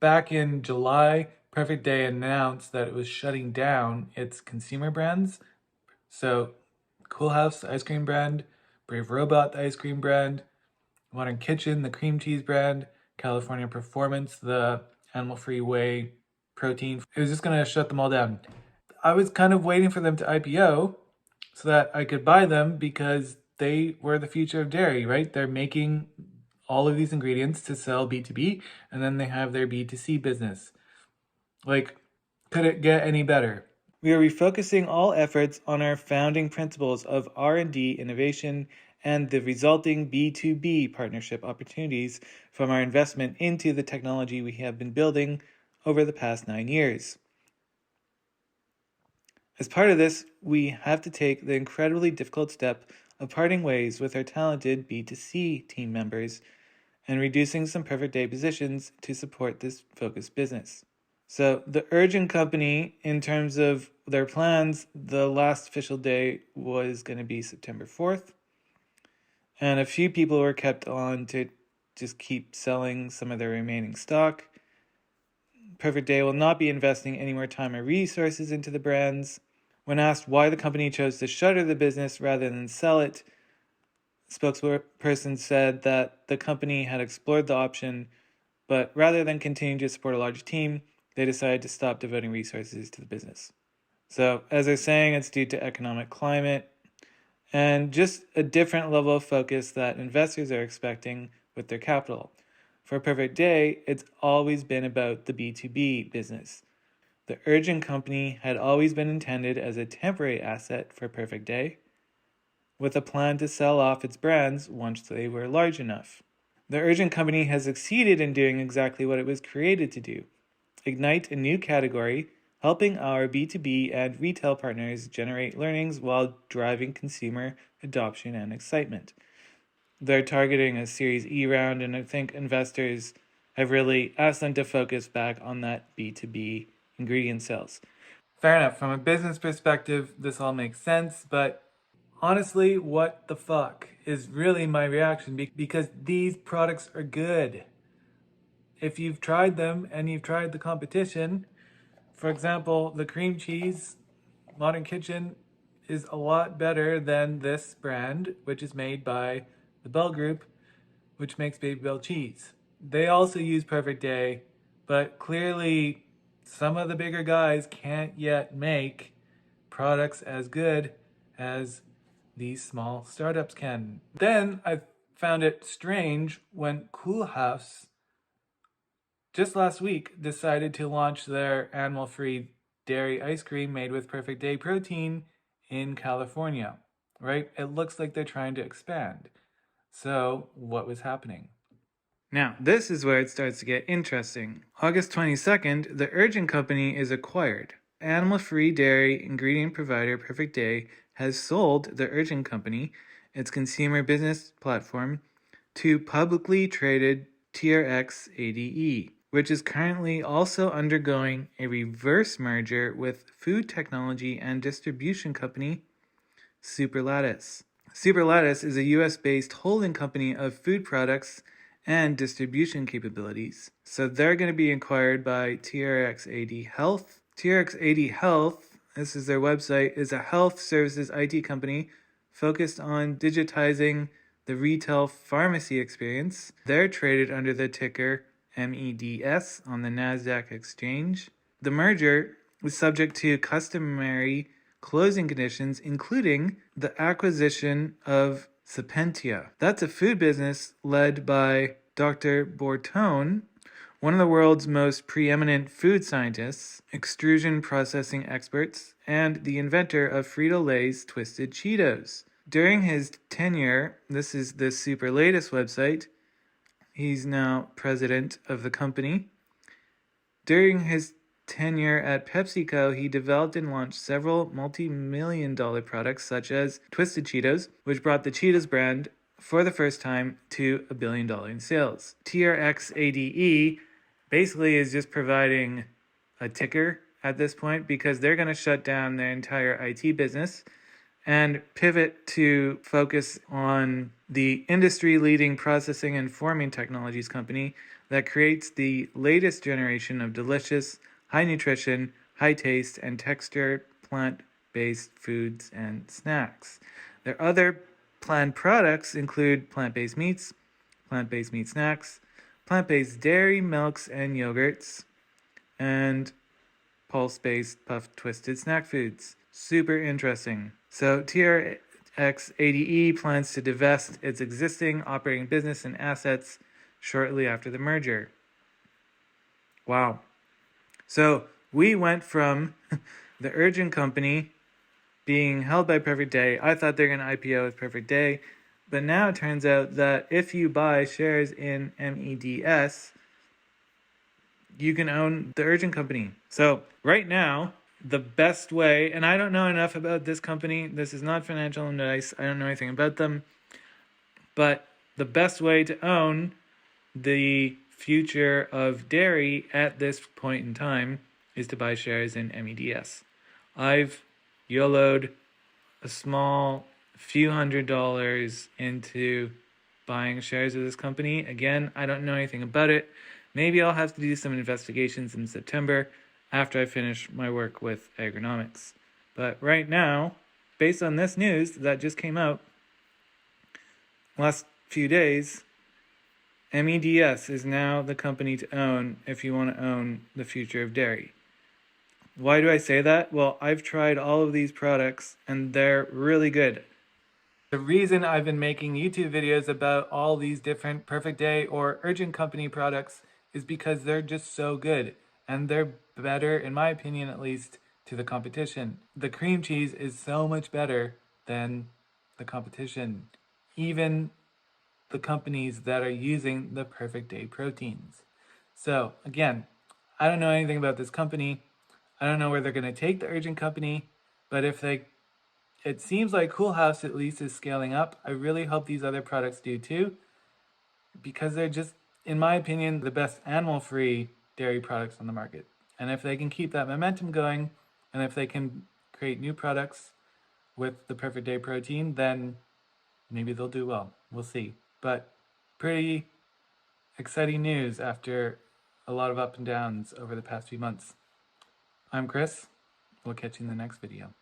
Back in July, Perfect Day announced that it was shutting down its consumer brands. So, Coolhaus, the ice cream brand, Brave Robot, the ice cream brand, Modern Kitchen, the cream cheese brand, California Performance, the animal-free whey protein. It was just going to shut them all down. I was kind of waiting for them to IPO so that I could buy them because they were the future of dairy, right? They're making all of these ingredients to sell B2B, and then they have their B2C business. Like, could it get any better? We are refocusing all efforts on our founding principles of R&D innovation and the resulting B2B partnership opportunities from our investment into the technology we have been building over the past 9 years. As part of this, we have to take the incredibly difficult step of parting ways with our talented B2C team members and reducing some Perfect Day positions to support this focused business. So the Urgent Company, in terms of their plans, the last official day was going to be September 4th. And a few people were kept on to just keep selling some of their remaining stock. Perfect Day will not be investing any more time or resources into the brands. When asked why the company chose to shutter the business rather than sell it, the spokesperson said that the company had explored the option, but rather than continue to support a large team, they decided to stop devoting resources to the business. So, as they're saying, it's due to economic climate and just a different level of focus that investors are expecting with their capital. For Perfect Day, it's always been about the B2B business. The Urgent Company had always been intended as a temporary asset for Perfect Day, with a plan to sell off its brands once they were large enough. The Urgent Company has succeeded in doing exactly what it was created to do: ignite a new category, helping our B2B and retail partners generate learnings while driving consumer adoption and excitement. They're targeting a Series E round, and I think investors have really asked them to focus back on that B2B ingredient sales. Fair enough. From a business perspective, this all makes sense, but honestly, what the fuck is really my reaction, because these products are good. If you've tried them and you've tried the competition, for example, the cream cheese, Modern Kitchen, is a lot better than this brand, which is made by the Bell Group, which makes Baby Bell cheese. They also use Perfect Day, but clearly some of the bigger guys can't yet make products as good as these small startups can. Then I found it strange when Coolhaus just last week decided to launch their animal-free dairy ice cream made with Perfect Day protein in California, right? It looks like they're trying to expand. So what was happening? Now, this is where it starts to get interesting. August 22nd, the Urgent Company is acquired. Animal-free dairy ingredient provider Perfect Day has sold the Urgent Company, its consumer business platform, to publicly traded TRxADE, which is currently also undergoing a reverse merger with food technology and distribution company Superlatus. Superlatus is a US-based holding company of food products and distribution capabilities. So they're going to be acquired by TRxADE Health. TRxADE Health, this is their website, is a health services IT company focused on digitizing the retail pharmacy experience. They're traded under the ticker MEDS on the NASDAQ exchange. The merger is subject to customary closing conditions, including the acquisition of Sapentia. That's a food business led by Dr. Bortone, one of the world's most preeminent food scientists, extrusion processing experts, and the inventor of Frito-Lay's Twisted Cheetos. During his tenure, this is the Superlatus website, he's now president of the company. During his tenure at PepsiCo, he developed and launched several multi-million-dollar products such as Twisted Cheetos, which brought the Cheetos brand for the first time to $1 billion in sales. TRxADE basically is just providing a ticker at this point because they're going to shut down their entire IT business and pivot to focus on the industry-leading processing and forming technologies company that creates the latest generation of delicious, high nutrition, high taste, and texture plant-based foods and snacks. Their other planned products include plant-based meats, plant-based meat snacks, plant-based dairy, milks, and yogurts, and pulse-based puffed twisted snack foods. Super interesting. So TRxADE plans to divest its existing operating business and assets shortly after the merger. Wow. So we went from the Urgent Company being held by Perfect Day. I thought they were going to IPO with Perfect Day, but now it turns out that if you buy shares in MEDS, you can own the Urgent Company. So right now, the best way, and I don't know enough about this company, this is not financial advice, I don't know anything about them, but the best way to own the future of dairy at this point in time is to buy shares in MEDS. I've YOLO'd a small few $100s into buying shares of this company. Again, I don't know anything about it. Maybe I'll have to do some investigations in September after I finish my work with agronomics. But right now, based on this news that just came out last few days, MEDS is now the company to own if you want to own the future of dairy. Why do I say that? Well, I've tried all of these products and they're really good. The reason I've been making YouTube videos about all these different Perfect Day or Urgent Company products is because they're just so good and they're better, in my opinion at least, to the competition. The cream cheese is so much better than the competition. Even the companies that are using the Perfect Day proteins. So again, I don't know anything about this company. I don't know where they're going to take the Urgent Company, but it seems like Coolhaus at least is scaling up. I really hope these other products do too, because they're just, in my opinion, the best animal-free dairy products on the market. And if they can keep that momentum going, and if they can create new products with the Perfect Day protein, then maybe they'll do well. We'll see. But pretty exciting news after a lot of up and downs over the past few months. I'm Chris. We'll catch you in the next video.